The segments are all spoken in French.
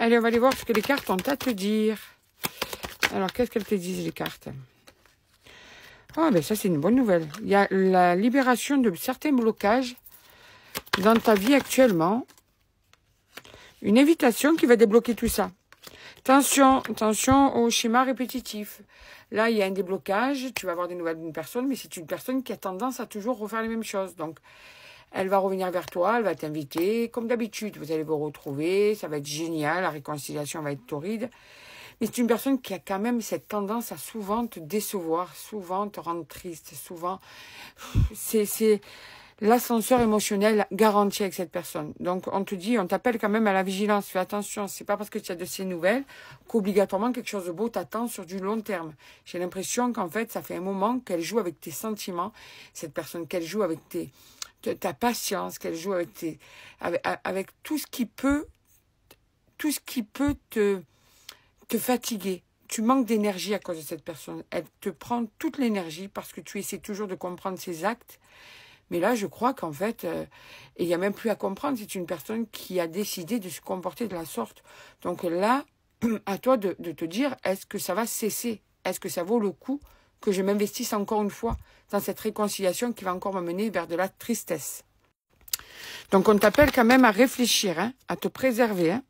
Allez, on va aller voir ce que les cartes ont à te dire. Alors, qu'est-ce qu'elles te disent, les cartes? Oh, ben ça, c'est une bonne nouvelle. Il y a la libération de certains blocages dans ta vie actuellement. Une invitation qui va débloquer tout ça. Attention au schéma répétitif. Là, il y a un déblocage. Tu vas avoir des nouvelles d'une personne, mais c'est une personne qui a tendance à toujours refaire les mêmes choses. Donc, elle va revenir vers toi, elle va t'inviter. Comme d'habitude, vous allez vous retrouver. Ça va être génial. La réconciliation va être torride. Mais c'est une personne qui a quand même cette tendance à souvent te décevoir, souvent te rendre triste, souvent... C'est l'ascenseur émotionnel garanti avec cette personne. Donc, on te dit, on t'appelle quand même à la vigilance. Fais attention, c'est pas parce que tu as de ces nouvelles qu'obligatoirement quelque chose de beau t'attend sur du long terme. J'ai l'impression qu'en fait, ça fait un moment qu'elle joue avec tes sentiments, cette personne, qu'elle joue avec ta patience, qu'elle joue avec tout ce qui peut te fatiguer. Tu manques d'énergie à cause de cette personne. Elle te prend toute l'énergie parce que tu essaies toujours de comprendre ses actes. Mais là, je crois qu'en fait, il n'y a même plus à comprendre. C'est une personne qui a décidé de se comporter de la sorte. Donc là, à toi de te dire, est-ce que ça va cesser? Est-ce que ça vaut le coup que je m'investisse encore une fois dans cette réconciliation qui va encore m'amener vers de la tristesse? Donc on t'appelle quand même à réfléchir, hein, à te préserver. Hein.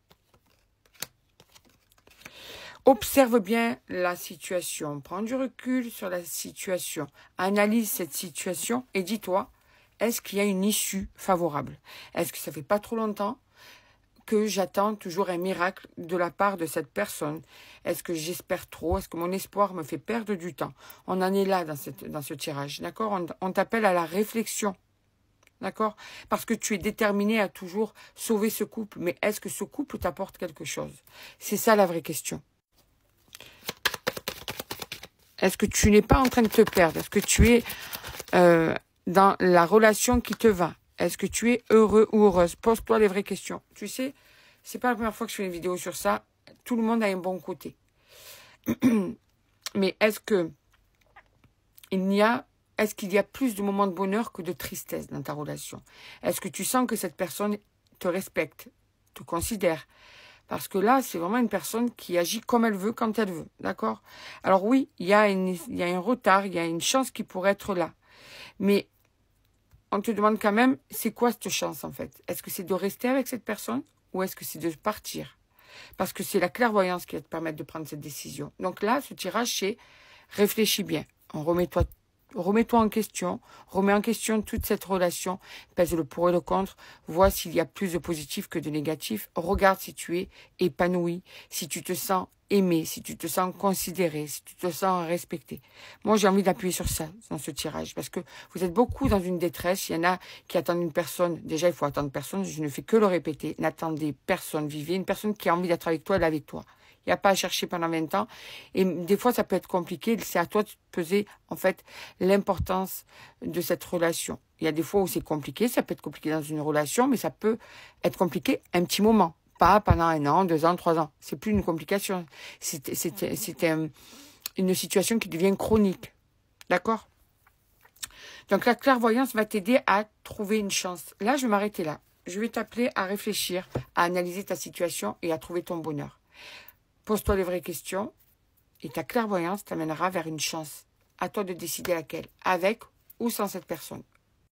Observe bien la situation. Prends du recul sur la situation. Analyse cette situation et dis-toi, est-ce qu'il y a une issue favorable? Est-ce que ça fait pas trop longtemps que j'attends toujours un miracle de la part de cette personne? Est-ce que j'espère trop? Est-ce que mon espoir me fait perdre du temps? On en est là dans ce tirage, d'accord? On t'appelle à la réflexion, d'accord? Parce que tu es déterminé à toujours sauver ce couple. Mais est-ce que ce couple t'apporte quelque chose? C'est ça la vraie question. Est-ce que tu n'es pas en train de te perdre? Est-ce que tu es dans la relation qui te va? Est-ce que tu es heureux ou heureuse? Pose-toi les vraies questions. Tu sais, c'est pas la première fois que je fais une vidéo sur ça. Tout le monde a un bon côté. Mais est-ce qu'il y a plus de moments de bonheur que de tristesse dans ta relation? Est-ce que tu sens que cette personne te respecte, te considère? Parce que là, c'est vraiment une personne qui agit comme elle veut, quand elle veut. D'accord? Alors oui, il y a un retard, il y a une chance qui pourrait être là. Mais on te demande quand même, c'est quoi cette chance en fait? Est-ce que c'est de rester avec cette personne ou est-ce que c'est de partir? Parce que c'est la clairvoyance qui va te permettre de prendre cette décision. Donc là, ce tirage, c'est réfléchis bien. Remets-toi en question, remets en question toute cette relation, pèse le pour et le contre, vois s'il y a plus de positif que de négatif, regarde si tu es épanoui, si tu te sens aimé, si tu te sens considéré, si tu te sens respecté. Moi, j'ai envie d'appuyer sur ça, dans ce tirage, parce que vous êtes beaucoup dans une détresse, il y en a qui attendent une personne, déjà il faut attendre personne, je ne fais que le répéter, n'attendez personne, vivez une personne qui a envie d'être avec toi, elle est avec toi. Il n'y a pas à chercher pendant 20 ans. Et des fois, ça peut être compliqué. C'est à toi de peser, en fait, l'importance de cette relation. Il y a des fois où c'est compliqué. Ça peut être compliqué dans une relation, mais ça peut être compliqué un petit moment. Pas pendant 1 an, 2 ans, 3 ans. C'est plus une complication. C'est une situation qui devient chronique. D'accord? Donc, la clairvoyance va t'aider à trouver une chance. Là, je vais m'arrêter là. Je vais t'appeler à réfléchir, à analyser ta situation et à trouver ton bonheur. Pose-toi les vraies questions et ta clairvoyance t'amènera vers une chance. À toi de décider laquelle, avec ou sans cette personne.